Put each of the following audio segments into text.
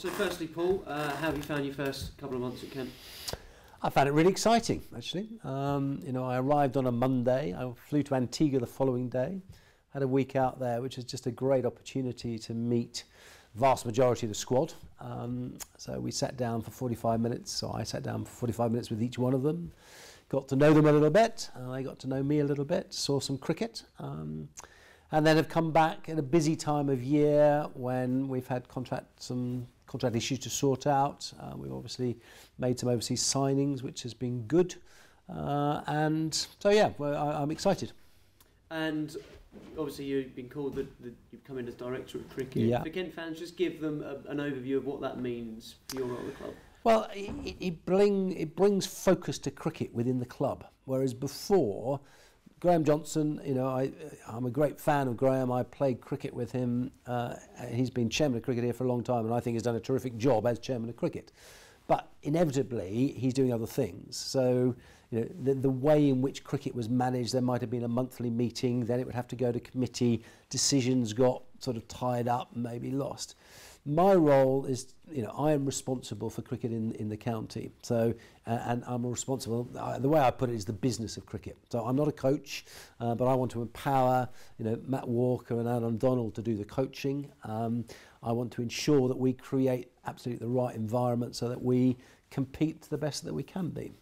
So firstly, Paul, how have you found your first couple of months at Kent? I found it really exciting, actually. You know, I arrived on a Monday. I flew to Antigua the following day. Had a week out there, which is just a great opportunity to meet the vast majority of the squad. So we sat down for 45 minutes. So I sat down for 45 minutes with each one of them. Got to know them a little bit. They got to know me a little bit. Saw some cricket. And then have come back at a busy time of year when we've had some contract issues to sort out. We've obviously made some overseas signings, which has been good. And so, yeah, well, I'm excited. And obviously you've been called you've come in as director of cricket. Yeah. For Kent fans, just give them an overview of what that means for your role at the club. Well, it brings focus to cricket within the club, whereas before, Graham Johnson, you know, I'm a great fan of Graham. I played cricket with him. He's been chairman of cricket here for a long time, and I think he's done a terrific job as chairman of cricket. But inevitably, he's doing other things. So, you know, the way in which cricket was managed, there might have been a monthly meeting, then it would have to go to committee. Decisions got sort of tied up, maybe lost. My role is, you know, I am responsible for cricket in the county. So, and I'm responsible, the way I put it is the business of cricket. So I'm not a coach, but I want to empower, you know, Matt Walker and Alan Donald to do the coaching. I want to ensure that we create absolutely the right environment so that we compete to the best that we can be.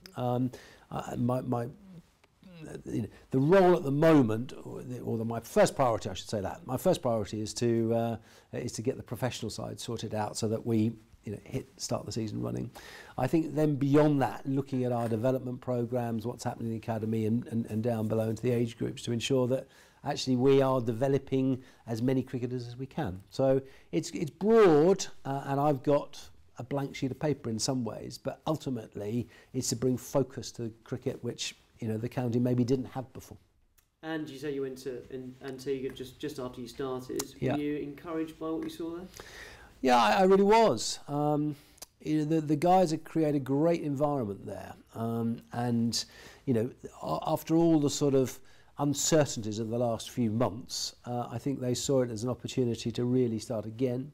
You know, the role at the moment, my first priority, I should say that, my first priority is to get the professional side sorted out so that we, you know, start the season running. I think then beyond that, looking at our development programs, what's happening in the academy and down below into the age groups to ensure that actually we are developing as many cricketers as we can. So it's broad, and I've got a blank sheet of paper in some ways, but ultimately it's to bring focus to cricket, which, you know, the county maybe didn't have before. And you say you went to Antigua just after you started. Yeah. Were you encouraged by what you saw there? Yeah, I really was. You know, the guys have created a great environment there, and you know, after all the sort of uncertainties of the last few months, I think they saw it as an opportunity to really start again.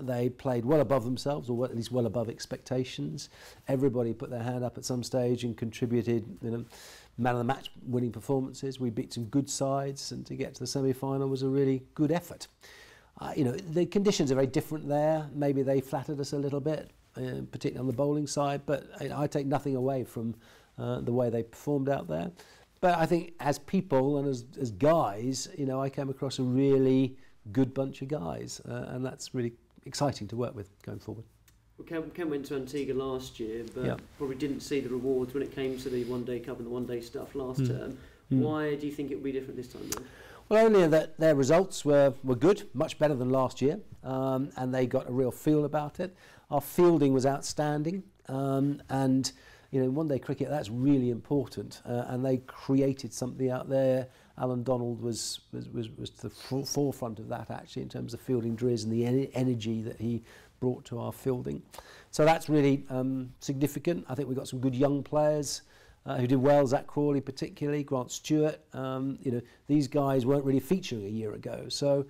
They played well above themselves, or at least well above expectations. Everybody put their hand up at some stage and contributed, you know, man of the match winning performances. We beat some good sides, and to get to the semi-final was a really good effort. You know, the conditions are very different there. Maybe they flattered us a little bit, particularly on the bowling side, but I take nothing away from the way they performed out there. But I think as people and as guys, you know, I came across a really good bunch of guys, and that's really exciting to work with going forward. Well, Kent went to Antigua last year, but yeah, probably didn't see the rewards when it came to the one-day cup and the one-day stuff last term. Why do you think it will be different this time then? Well, only that their results were good, much better than last year, and they got a real feel about it. Our fielding was outstanding, and you know, one-day cricket, that's really important, and they created something out there. Alan Donald was the forefront of that, actually, in terms of fielding Driz and the energy that he brought to our fielding. So that's really significant. I think we've got some good young players who did well, Zach Crawley particularly, Grant Stewart. You know, these guys weren't really featuring a year ago. So,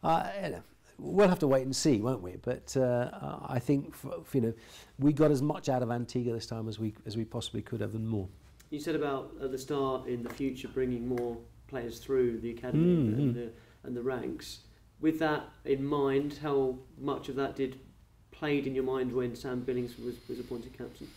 you know, we'll have to wait and see, won't we? But I think, you know, we got as much out of Antigua this time as we possibly could have, and more. You said about at the start, in the future, bringing more players through the academy and the ranks. With that in mind, how much of that played in your mind when Sam Billings was appointed captain?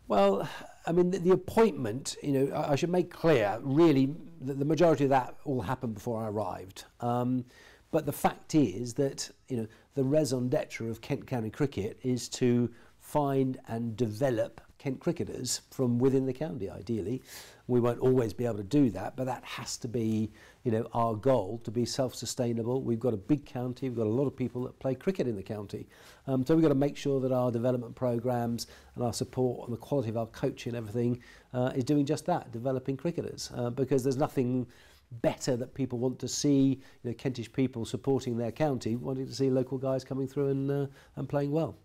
Well, I mean, the appointment, you know, I should make clear, really, the majority of that all happened before I arrived. But the fact is that, you know, the raison d'etre of Kent County Cricket is to find and develop Kent cricketers from within the county, ideally. We won't always be able to do that, but that has to be, you know, our goal, to be self-sustainable. We've got a big county, we've got a lot of people that play cricket in the county. So we've got to make sure that our development programmes and our support and the quality of our coaching and everything is doing just that, developing cricketers. Because there's nothing better that people want to see, you know, Kentish people supporting their county, wanting to see local guys coming through and playing well.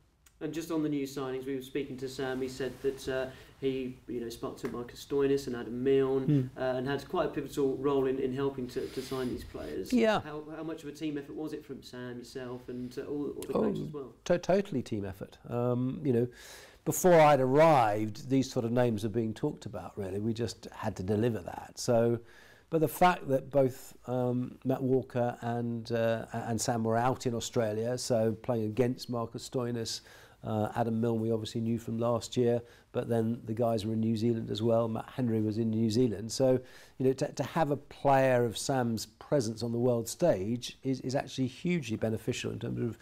And just on the new signings, we were speaking to Sam. He said that he, spoke to Marcus Stoinis and Adam Milne, and had quite a pivotal role in helping to sign these players. Yeah. How much of a team effort was it from Sam, yourself, and all the coaches as well? Totally team effort. Before I'd arrived, these sort of names were being talked about. Really, we just had to deliver that. So. But the fact that both Matt Walker and Sam were out in Australia, so playing against Marcus Stoinis, Adam Milne we obviously knew from last year, but then the guys were in New Zealand as well. Matt Henry was in New Zealand. So, to have a player of Sam's presence on the world stage is actually hugely beneficial in terms of,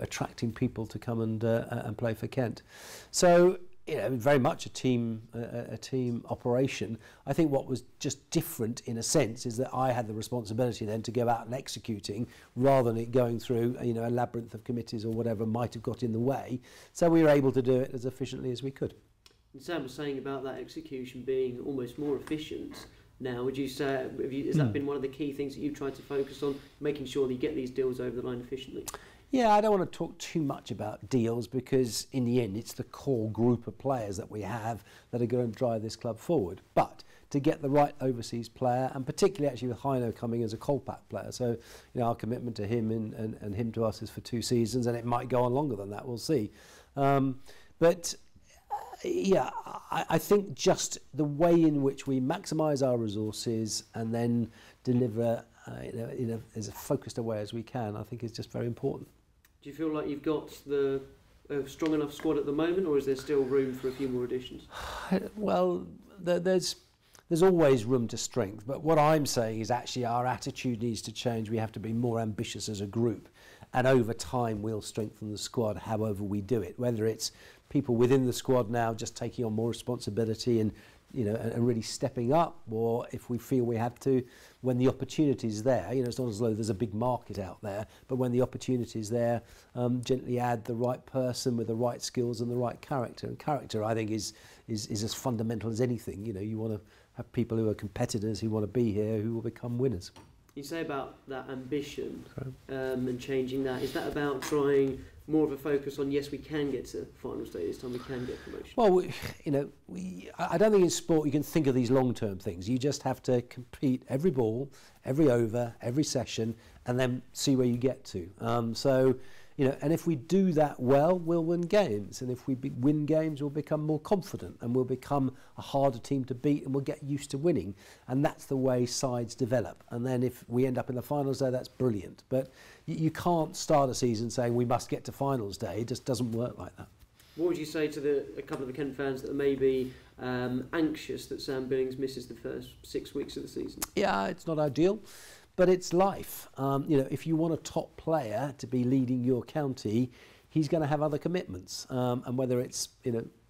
attracting people to come and play for Kent. So, very much a team operation. I think what was just different in a sense is that I had the responsibility then to go out and executing rather than it going through a labyrinth of committees or whatever might have got in the way. So we were able to do it as efficiently as we could. And Sam was saying about that execution being almost more efficient now. Would you say, has that been one of the key things that you've tried to focus on, making sure that you get these deals over the line efficiently? Yeah, I don't want to talk too much about deals because in the end it's the core group of players that we have that are going to drive this club forward. But to get the right overseas player, and particularly actually with Heino coming as a Kolpak player, so our commitment to him and him to us is for 2 seasons, and it might go on longer than that, we'll see. I think just the way in which we maximise our resources and then deliver in as focused a way as we can, I think is just very important. Do you feel like you've got a strong enough squad at the moment, or is there still room for a few more additions? Well, there's always room to strength, but what I'm saying is actually our attitude needs to change. We have to be more ambitious as a group, and over time we'll strengthen the squad however we do it, whether it's people within the squad now just taking on more responsibility and really stepping up, or if we feel we have to, when the opportunity is there, it's not as though there's a big market out there, but when the opportunity is there, gently add the right person with the right skills and the right character. And character, I think, is as fundamental as anything. You want to have people who are competitors, who want to be here, who will become winners. You say about that ambition and changing that. Is that about trying more of a focus on, yes, we can get to final stage this time, we can get promotion? Well, I don't think in sport you can think of these long-term things. You just have to compete every ball, every over, every session, and then see where you get to. And if we do that well, we'll win games. And if we win games, we'll become more confident and we'll become a harder team to beat and we'll get used to winning. And that's the way sides develop. And then if we end up in the finals day, that's brilliant. But you can't start a season saying we must get to finals day. It just doesn't work like that. What would you say to a couple of the Kent fans that are maybe anxious that Sam Billings misses the first 6 weeks of the season? Yeah, it's not ideal. But it's life. If you want a top player to be leading your county, he's going to have other commitments. And whether it's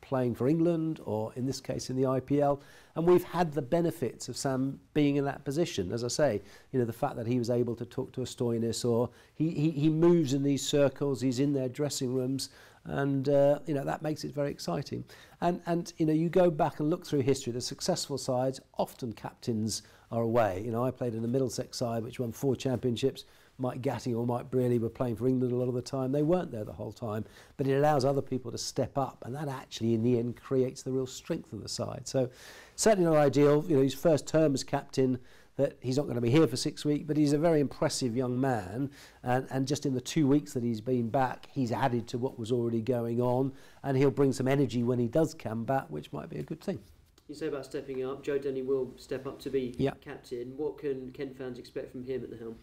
playing for England or in this case in the IPL, and we've had the benefits of Sam being in that position. As I say, the fact that he was able to talk to a Stoinis, or he moves in these circles, he's in their dressing rooms, and that makes it very exciting. And you go back and look through history, the successful sides, often captains are away. I played in the Middlesex side which won 4 championships. Mike Gatting or Mike Brearley were playing for England a lot of the time. They weren't there the whole time, but it allows other people to step up, and that actually in the end creates the real strength of the side. So certainly not ideal. His first term as captain, that he's not going to be here for 6 weeks, but he's a very impressive young man, and just in the 2 weeks that he's been back, he's added to what was already going on, and he'll bring some energy when he does come back, which might be a good thing. You say about stepping up. Joe Denny will step up to be captain. What can Kent fans expect from him at the helm?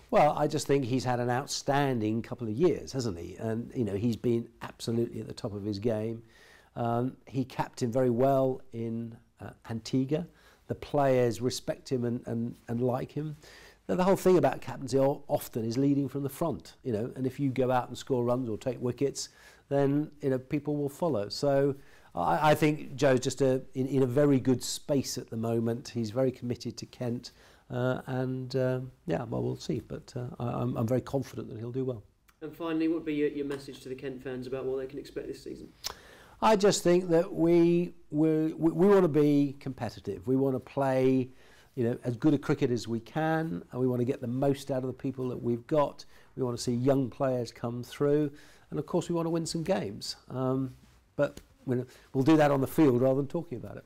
Well, I just think he's had an outstanding couple of years, hasn't he? And, he's been absolutely at the top of his game. He captained very well in Antigua. The players respect him and like him. The whole thing about captaincy often is leading from the front, and if you go out and score runs or take wickets, then, people will follow. So I think Joe's just in a very good space at the moment. He's very committed to Kent. We'll see. But I'm very confident that he'll do well. And finally, what would be your message to the Kent fans about what they can expect this season? I just think that we want to be competitive. We want to play, as good a cricket as we can, and we want to get the most out of the people that we've got. We want to see young players come through, and of course we want to win some games. But we'll do that on the field rather than talking about it.